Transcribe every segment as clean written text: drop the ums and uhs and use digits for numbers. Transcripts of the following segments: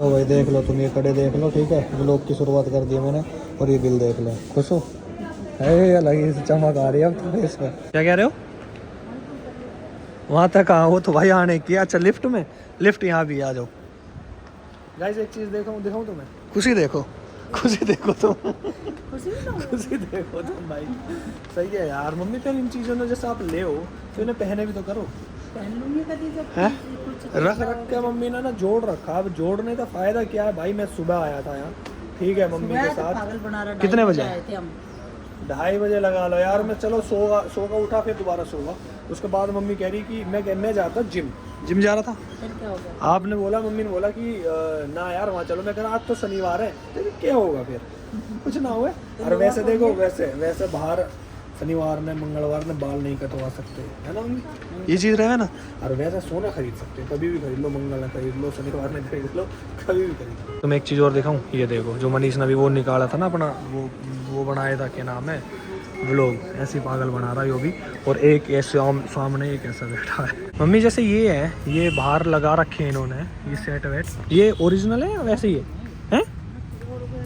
तो भाई देख लो तुम, ये कड़े देख लो, ठीक है। व्लॉग की शुरुआत कर दी मैंने और ये बिल देख लो। खुश हो? है अलग ही चमक आ रही है अब तो फेस पर। क्या कह रहे हो? वहाँ तक कहाँ हो तो भाई आने की। अच्छा लिफ्ट में, लिफ्ट यहाँ भी, आ जाओ। गाइस एक चीज़ दिखाऊं तुम्हें, खुशी देखो, खुशी देखो तुम, खुशी देखो तुम भाई। सही है यार मम्मी, फिर इन चीज़ों में जैसे आप ले हो तो इन्हें पहने भी तो करो। हैं रख के मम्मी ने ना जोड़ रखा। अब जोड़ने का फायदा क्या है भाई? मैं सुबह आया था यहाँ, ठीक है, मम्मी के साथ। कितने बजे आए थे हम? 2:30 बजे लगा लो यार। मैं चलो सो का उठा, फिर दोबारा सोगा। उसके बाद मम्मी कह रही कि मैं जाता जिम जा रहा था। फिर क्या हो गया? आपने बोला, मम्मी ने बोला कि ना यार वहाँ चलो। मैं कह रहा आज तो शनिवार है, तो क्या होगा फिर? कुछ ना हुआ। और वैसे देखो, वैसे बाहर शनिवार में मंगलवार में बाल नहीं कटवा सकते, है ना मम्मी? ये चीज़ रहे ना। और वैसे सोना खरीद सकते, कभी भी खरीद लो, मंगल में खरीद लो, शनिवार में खरीद लो, कभी भी खरीद लो। तुम एक चीज़ और दिखाऊं, ये देखो जो मनीष ने भी वो निकाला था ना अपना, वो बनाया था, क्या नाम है, व्लॉग। ऐसे पागल बना रहा है वो भी। और एक ऐसे सामने एक ऐसा बैठा है। मम्मी जैसे ये है, ये बाहर लगा रखे हैं इन्होंने, ये सेट वेट, ये ओरिजिनल है या वैसे ही है?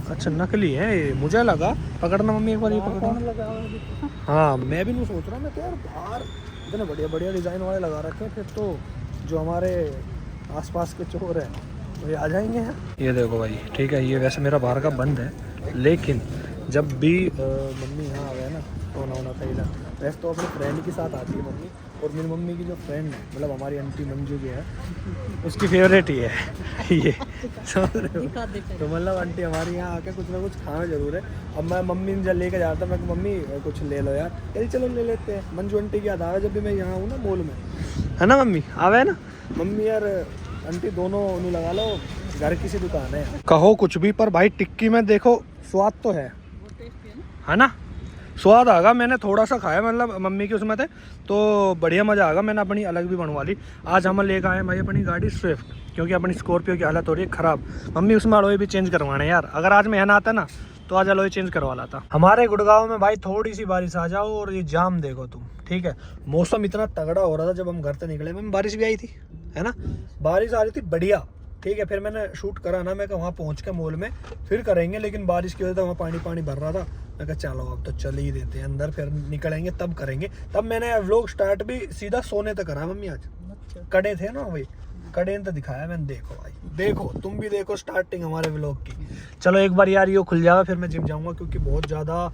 अच्छा नकली है ये, मुझे लगा। पकड़ना मम्मी एक बार, ये पकड़ना। हाँ मैं भी नहीं सोच रहा। मैं तो यार बाहर इतने बढ़िया बढ़िया डिज़ाइन वाले लगा रखे हैं, फिर तो जो हमारे आसपास के चोर हैं वो ये आ जाएंगे हैं। ये देखो भाई, ठीक है, ये वैसे मेरा बाहर का बंद है, लेकिन जब भी मम्मी यहाँ आ गए ना तो ना सही था। वैसे तो अपने फ्रेंड के साथ आती है मम्मी, और मेरी मम्मी की जो फ्रेंड है, मतलब हमारी आंटी मंजू की है, उसकी फेवरेट ही है ये। तो मतलब आंटी हमारी यहाँ आके कुछ ना कुछ खाना जरूर है। अब मैं मम्मी जब लेके जाता, मैं मम्मी कुछ ले लो यार, कहीं चलो ले लेते हैं। मंजू आंटी की याद आवे जब भी मैं यहाँ हूँ ना मॉल में, है ना मम्मी? आवे है ना मम्मी? यार आंटी दोनों उन्हें लगा लो, घर की सी दुकान है। कहो कुछ भी, पर भाई टिक्की में देखो स्वाद तो है ना? स्वाद आगा। मैंने थोड़ा सा खाया, मतलब मम्मी के उसमें थे, तो बढ़िया मज़ा आगा। मैंने अपनी अलग भी बनवा ली। आज हम लेकर आए भाई अपनी गाड़ी स्विफ्ट, क्योंकि अपनी स्कॉर्पियो की हालत हो रही है ख़राब। मम्मी उसमें अलॉय भी चेंज करवाने यार। अगर आज मैं आता ना तो आज अलॉय चेंज करवा लाता। हमारे गुड़गांव में भाई थोड़ी सी बारिश आ जाओ और ये जाम देखो तुम, ठीक है। मौसम इतना तगड़ा हो रहा था जब हम घर से निकले, मम्मी बारिश भी आई थी, है ना? बारिश आ रही थी बढ़िया, ठीक है। फिर मैंने शूट करा ना, मैं वहाँ पहुँच के मॉल में फिर करेंगे, लेकिन बारिश की वजह से वहाँ पानी भर रहा था। मैं कहा चलो अब तो चल ही देते हैं अंदर, फिर निकलेंगे तब करेंगे। तब मैंने व्लॉग स्टार्ट भी सीधा सोने तक करा मम्मी। आज कड़े थे ना भाई, कड़े तो दिखाया मैंने। देखो भाई, देखो तुम भी देखो स्टार्टिंग हमारे व्लॉग की। चलो एक बार यार ये खुल जाएगा, फिर मैं जिम जाऊँगा, क्योंकि बहुत ज़्यादा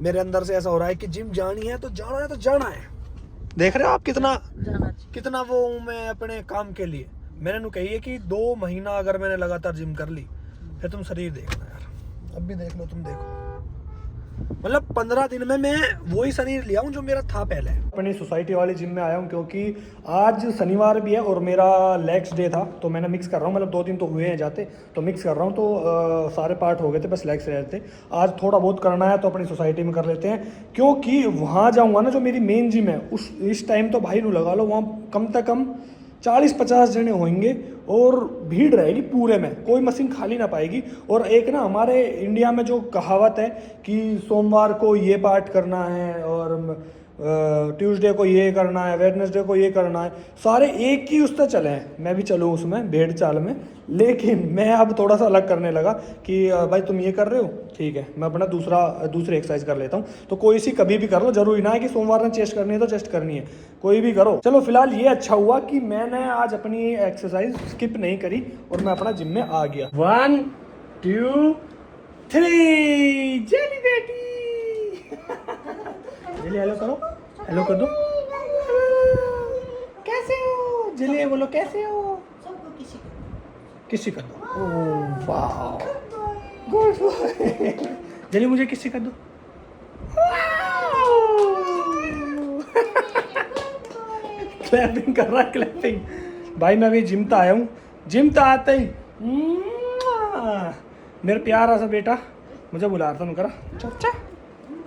मेरे अंदर से ऐसा हो रहा है कि जिम जानी है तो जाना है। देख रहे हो आप कितना वो हूँ मैं अपने काम के लिए। मैंने नु कही है कि 2 महीना अगर मैंने लगातार जिम कर ली, फिर तुम शरीर देखना यार। अब भी देख लो तुम, देखो मतलब 15 दिन में मैं वही शरीर लिया हूँ जो मेरा था पहले। अपनी सोसाइटी वाली जिम में आया हूँ, क्योंकि आज शनिवार भी है और मेरा लेग्स डे था, तो मैंने मिक्स कर रहा हूँ। मतलब 2 दिन तो हुए हैं जाते, तो मिक्स कर रहा हूँ। तो सारे पार्ट हो गए थे, बस लेग्स रह रहे थे। आज थोड़ा बहुत करना है तो अपनी सोसाइटी में कर लेते हैं, क्योंकि वहाँ जाऊँगा ना जो मेरी मेन जिम है, इस टाइम तो भाई नू लगा लो वहाँ कम से कम 40-50 जने होंगे और भीड़ रहेगी पूरे में, कोई मशीन खाली ना पाएगी। और एक ना हमारे इंडिया में जो कहावत है कि सोमवार को ये पार्ट करना है और ट्यूसडे को ये करना है, वेडनेसडे को ये करना है, सारे एक ही उस पर चले हैं। मैं भी चलूँ उसमें भेड़ चाल में, लेकिन मैं अब थोड़ा सा अलग करने लगा कि भाई तुम ये कर रहे हो, ठीक है, मैं अपना दूसरी एक्सरसाइज कर लेता हूँ। तो कोई सी कभी भी कर लो, जरूरी ना है कि सोमवार ने चेस्ट करनी है तो चेस्ट करनी है, कोई भी करो। चलो फिलहाल ये अच्छा हुआ कि मैंने आज अपनी एक्सरसाइज स्किप नहीं करी और मैं अपना जिम में आ गया। 1 2 3 जेली बेटी। जेली हेलो करो, हेलो कर दो। कैसे हो जेली? बोलो कैसे हो? किसी कर दो। ओह वाह, गुड बॉय। जेली मुझे किसी कर दो। क्लैपिंग कर रहा है, क्लैपिंग। भाई मैं अभी जिम तो आया हूँ, जिम तो आते ही मेरा प्यारा सा बेटा मुझे बुला रहा था। करा चाचा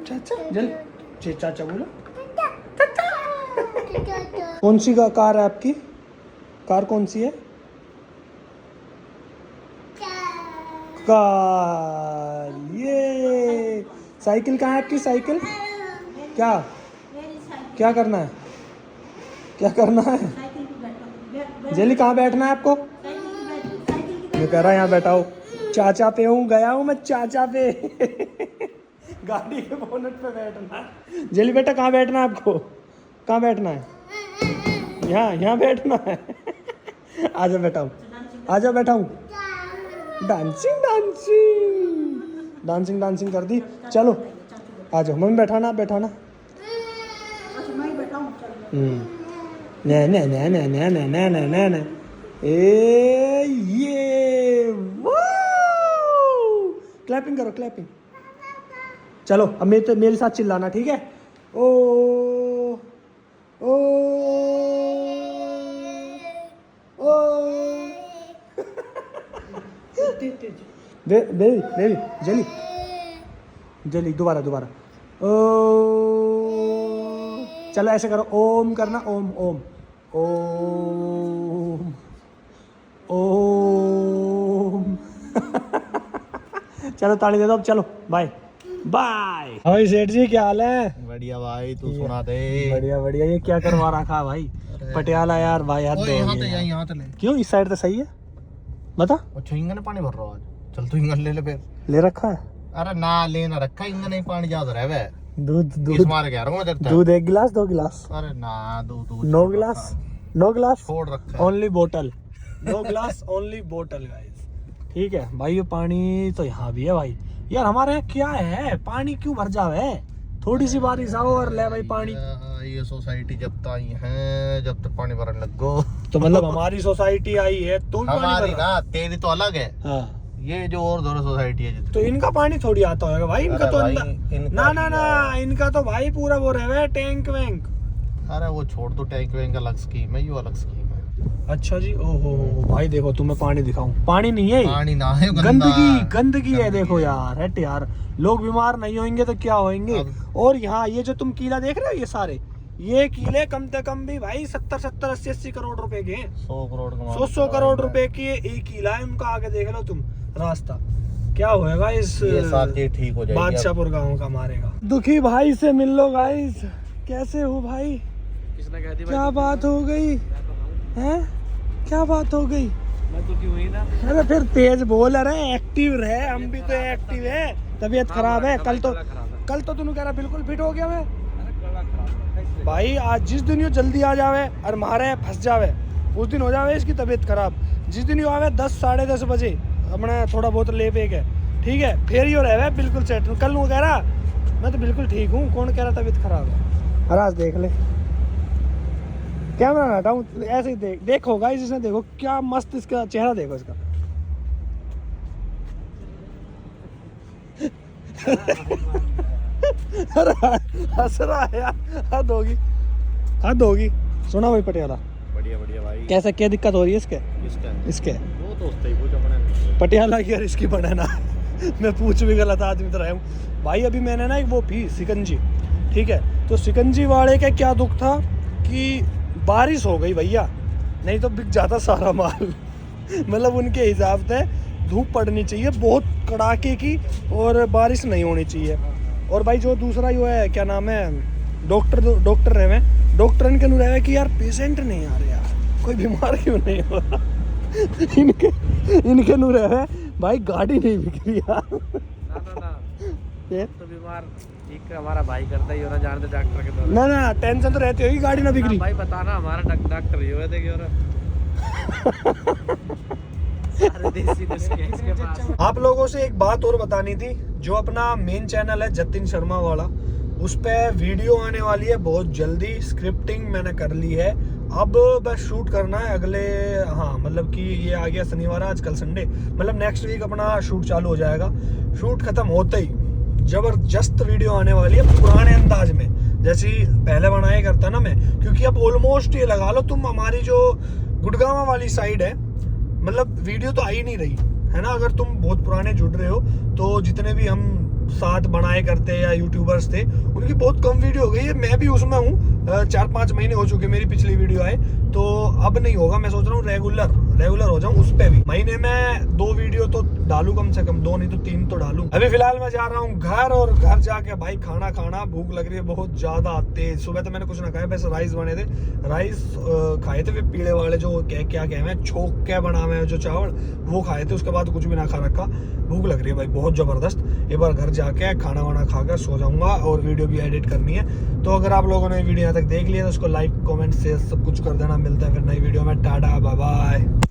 चाचा, जल चाचा बोलो। कौन सी कार है आपकी? कार कौन सी है? कार। ये साइकिल कहाँ है आपकी? साइकिल क्या क्या करना है? क्या करना है? जेली कहाँ बैठना है आपको? ये कह रहा है यहाँ बैठा हो, चाचा पे हूँ, गया हूँ मैं चाचा पे। गाड़ी के बोनट पे बैठना। जेली बेटा कहाँ बैठना है आपको, कहाँ बैठना है? यहाँ बैठना है। आजा बैठा हूँ, आजा बैठा हूँ। डांसिंग डांसिंग डांसिंग डांसिंग कर दी। चलो आ जाओ, मम्मी बैठाना, बैठाना। ना ना ना ना ना ना ना ना ना ना। ए ये क्लैपिंग करो, क्लैपिंग। चलो अब मेरे साथ चिल्लाना, ठीक है? ओ ओ ओ बेबी बेबी जली जली, दोबारा दोबारा। ओ चलो ऐसे करो, ओम करना, ओम ओम ओम ओम। चलो ताली दे दो अब, चलो बाय बाय। भाई सेठ जी क्या हाल है? बढ़िया भाई, तू सुना दे। बढ़िया बढ़िया। ये क्या करवा रखा भाई? पटियाला यार भाई, हाथ दो। यहाँ तो ले। क्यों इस साइड तो सही है, बता। अच्छा इंगन ने पानी भर रहा आज, चल तू इंगन ले ले फिर। ले रखा है? अरे ना लेना रखा, इंगन नहीं पानी ज्यादा रह वे। दूध दूध मार गया मैं तेरे। दूध 1 गिलास 2 गिलास? अरे ना दूध 9 गिलास, 9 गिलास छोड़ रखा, ओनली बोतल। 9 गिलास ओनली बोतल गाइस, ठीक है भाई। ये पानी तो यहाँ भी है भाई। यार हमारे यहाँ क्या है, पानी क्यों भर जावे? थोड़ी सी बारिश आओ और ले भाई पानी। ये सोसाइटी जब तक आई है, जब तक पानी भरने लगो। तो मतलब हमारी सोसाइटी आई है तो हमारी ना, तेरी तो अलग है। हाँ। ये जो और दोनों सोसाइटी है तो इनका पानी थोड़ी आता होगा भाई, इनका तो ना ना ना, इनका तो भाई पूरा वो रहे टैंक वैंक। अरे वो छोड़ दो, टैंक वैंक अलग स्कीम है, ये अलग स्कीम है। अच्छा जी। ओहो भाई देखो, तुम्हें पानी दिखाऊं, पानी नहीं है, पानी ना है, गंदगी गंदगी है। देखो यार, हट यार, लोग बीमार नहीं होंगे तो क्या होंगे? और यहाँ ये जो तुम कीला देख रहे हो, ये सारे ये कीले कम से कम भी भाई 70-70 80-80 करोड़ रुपए के हैं। 100 करोड़ 100 करोड़ रुपए की एक कीला है उनका। आगे देख लो तुम रास्ता, क्या होएगा इस ठीक हो जाएगी। बादशाहपुर गाँव का मारेगा। दुखी भाई से मिल लो गाइस। कैसे हो भाई? किसने कह दी? क्या बात हो गई है? क्या बात हो गई? मैं दुखी हुई ना। अरे फिर तेज बोल रहे, एक्टिव रहे। हम भी तो एक्टिव है। तबीयत खराब है, कल तो तूने कह रहा बिल्कुल फिट हो गया मैं। भाई आज जिस दिन ये जल्दी आ जावे और मारे फंस जावे, उस दिन हो जावे इसकी तबीयत खराब। जिस दिन ये आवे 10 साढ़े 10 बजे अपना थोड़ा बहुत ले पे के, ठीक है, फिर यो रहे बिल्कुल सेट। कल वो कह रहा मैं तो बिल्कुल ठीक हूँ, कौन कह रहा तबीयत खराब है? अरे आज देख ले, कैमरा ना हटाऊं, ऐसे ही देखो गाइस, इसने देखो क्या मस्त इसका चेहरा, देखो इसका। अरे हंस रहा है यार, हद होगी। सुना भाई पटियाला, बढ़िया बढ़िया भाई। कैसा क्या दिक्कत हो रही है इसके? वो तो उससे ही पूछो अपने पटियाला की यार, इसकी बनाना। मैं पूछ भी गलत आदमी तरह हूँ भाई। अभी मैंने ना एक वो पी सिकंजी, ठीक है, तो सिकंजी वाले का क्या दुख था कि बारिश हो गई भैया, नहीं तो बिक जाता सारा माल। मतलब उनके हिसाब से धूप पड़नी चाहिए बहुत कड़ाके की, और बारिश नहीं होनी चाहिए। और भाई जो दूसरा जो है, क्या नाम है, डॉक्टर रहे, डॉक्टर इनके नु रहे कि यार पेशेंट नहीं आ रहे यार, कोई बीमार क्यों नहीं हो रहा। इनके नु रहे भाई गाड़ी नहीं बिक रही यार। ये तो बीमार ठीक, हमारा भाई करता ही हो रहा, जानते डॉक्टर के द्वारा। ना टेंशन तो रहती होगी गाड़ी ना बिक रही। भाई बताना, हमारा डॉक्टर ही हुए थे कि आप लोगों से एक बात और बतानी थी। जो अपना मेन चैनल है जतिन शर्मा वाला, उस पे वीडियो आने वाली है बहुत जल्दी। स्क्रिप्टिंग मैंने कर ली है, अब बस शूट करना है अगले, हाँ मतलब कि ये आ गया शनिवार, आज कल संडे, मतलब नेक्स्ट वीक अपना शूट चालू हो जाएगा। शूट खत्म होते ही जबरदस्त वीडियो आने वाली है, पुराने अंदाज में जैसी पहले बनाया करता ना मैं। क्योंकि अब ऑलमोस्ट ये लगा लो तुम, हमारी जो गुड़गांव वाली साइड है, मतलब वीडियो तो आ ही नहीं रही है ना। अगर तुम बहुत पुराने जुड़ रहे हो तो जितने भी हम साथ बनाए करते या यूट्यूबर्स थे, उनकी बहुत कम वीडियो हो गई है। मैं भी उसमें हूँ, 4-5 महीने हो चुके मेरी पिछली वीडियो आए, तो अब नहीं होगा। मैं सोच रहा हूँ रेगुलर हो जाऊँ उस पे भी। महीने में 2 वीडियो तो डालू कम से कम 2 नहीं तो 3 तो डालू। अभी फिलहाल मैं जा रहा हूँ घर, और घर जाके भाई खाना खाना, भूख लग रही है बहुत ज्यादा तेज। सुबह तो मैंने कुछ ना खाया, बस राइस बने थे, राइस खाए थे, पीले वाले जो क्या कहते हैं, छोक क्या बना हुए जो चावल, वो खाए थे। उसके बाद कुछ भी ना खा रखा। भूख लग रही है भाई बहुत जबरदस्त। एक बार घर जाके खाना वाना खाकर सो जाऊंगा, और वीडियो भी एडिट करनी है। तो अगर आप लोगों ने वीडियो यहाँ तक देख लिया तो उसको लाइक कमेंट शेयर सब कुछ कर देना। मिलता है फिर नई वीडियो में। Tata bye bye.